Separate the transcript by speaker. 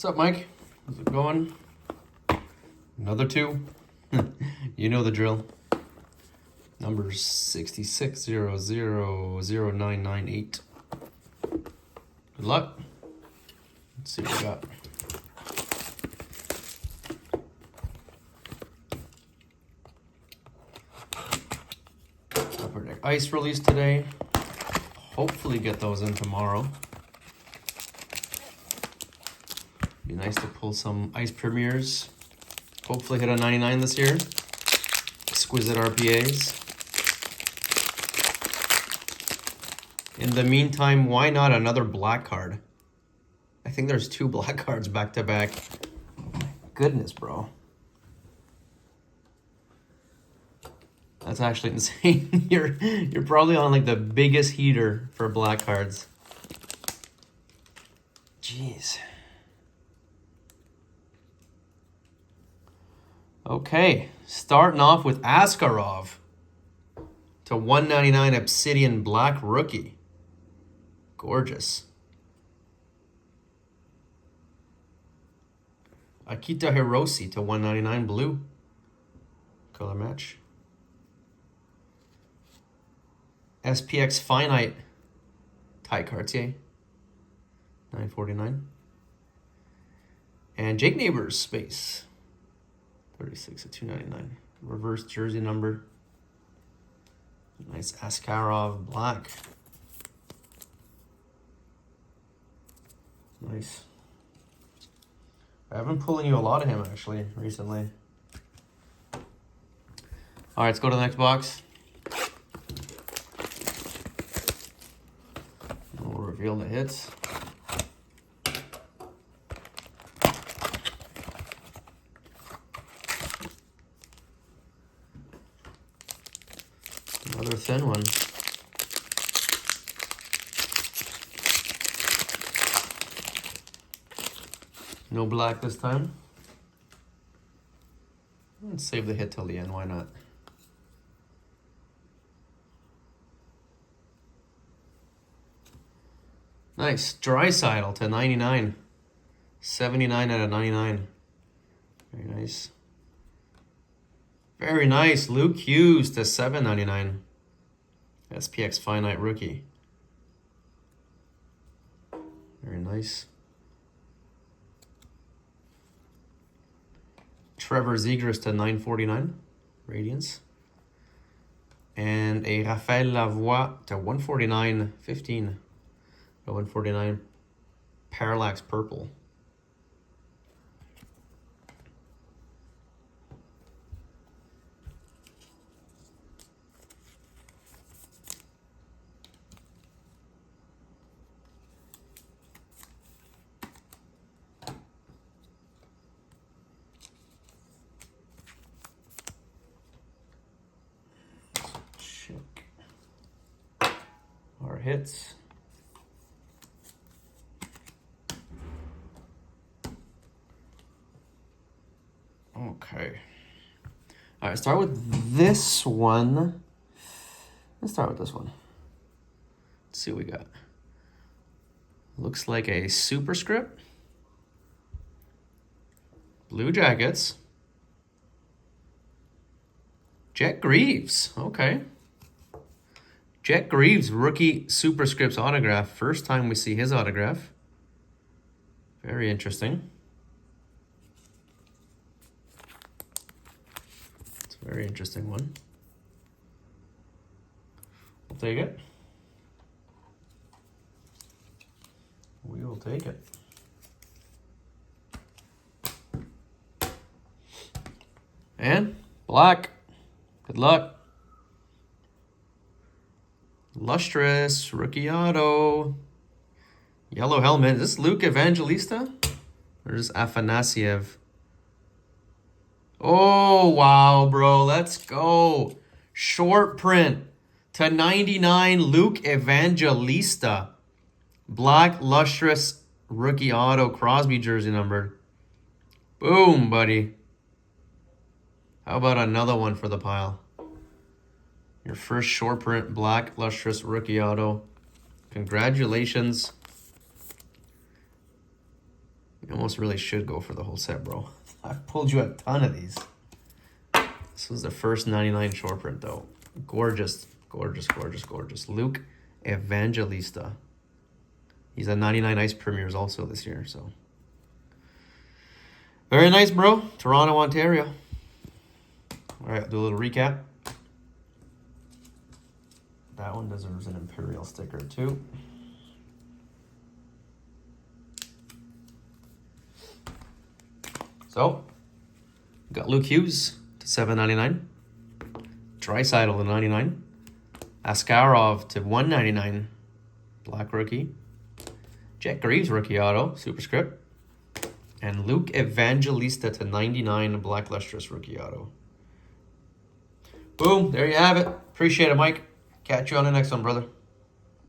Speaker 1: What's up, Mike? How's it going? Another 2. You know the drill. Numbers 66000998. Good luck. Let's see what we got. Upper Deck Ice release today. Hopefully get those in tomorrow. Be nice to pull some Ice Premiers. Hopefully hit a 99 this year. Exquisite RPAs. In the meantime, why not another black card? I think there's 2 black cards back to back. Goodness, bro. That's actually insane. You're probably on like the biggest heater for black cards. Jeez. Okay, starting off with Askarov to 199 Obsidian Black Rookie. Gorgeous. Akita Hiroshi to 199 Blue. Color match. SPX Finite. Ty Cartier. 949. And Jake Neighbors Space. 36 at 299. Reverse jersey number. Nice Askarov black. Nice. I've been pulling you a lot of him actually recently. All right, let's go to the next box. We'll reveal the hits. Another thin one. No black this time. Let's save the hit till the end, why not? Nice. Draisaitl to 99. 79 out of 99. Very nice. Very nice. Luke Hughes to 799. SPX Finite Rookie. Very nice. Trevor Zegras to 949. Radiance. And a Raphael Lavoie to 149. 15. 149. Parallax Purple. Our hits. Okay. All right, start with this one. Let's start with this one. Let's see what we got. Looks like a superscript. Blue Jackets. Jet Greaves. Okay. Jet Greaves, rookie superscripts autograph. First time we see his autograph. Very interesting. It's a very interesting one. We'll take it. We will take it. And black. Good luck. Lustrous, rookie auto. Yellow helmet. Is this Luke Evangelista? Or is this Afanasiev? Oh, wow, bro. Let's go. Short print to 99, Luke Evangelista. Black, lustrous, rookie auto, Crosby jersey numbered. Boom, buddy. How about another one for the pile? Your first short print, black, lustrous, rookie auto. Congratulations. You know almost really should go for the whole set, bro. I've pulled you a ton of these. This was the first 99 short print, though. Gorgeous, gorgeous, gorgeous, gorgeous. Luke Evangelista. He's a 99 Ice Premiers also this year, so. Very nice, bro. Toronto, Ontario. All right, do a little recap. That one deserves an Imperial sticker, too. So, got Luke Hughes to $7.99. Draisaitl to 99. Askarov to 199. Black rookie. Jet Greaves rookie auto, superscript. And Luke Evangelista to 99, Black Lustrous rookie auto. Boom, there you have it. Appreciate it, Mike. Catch you on the next one, brother.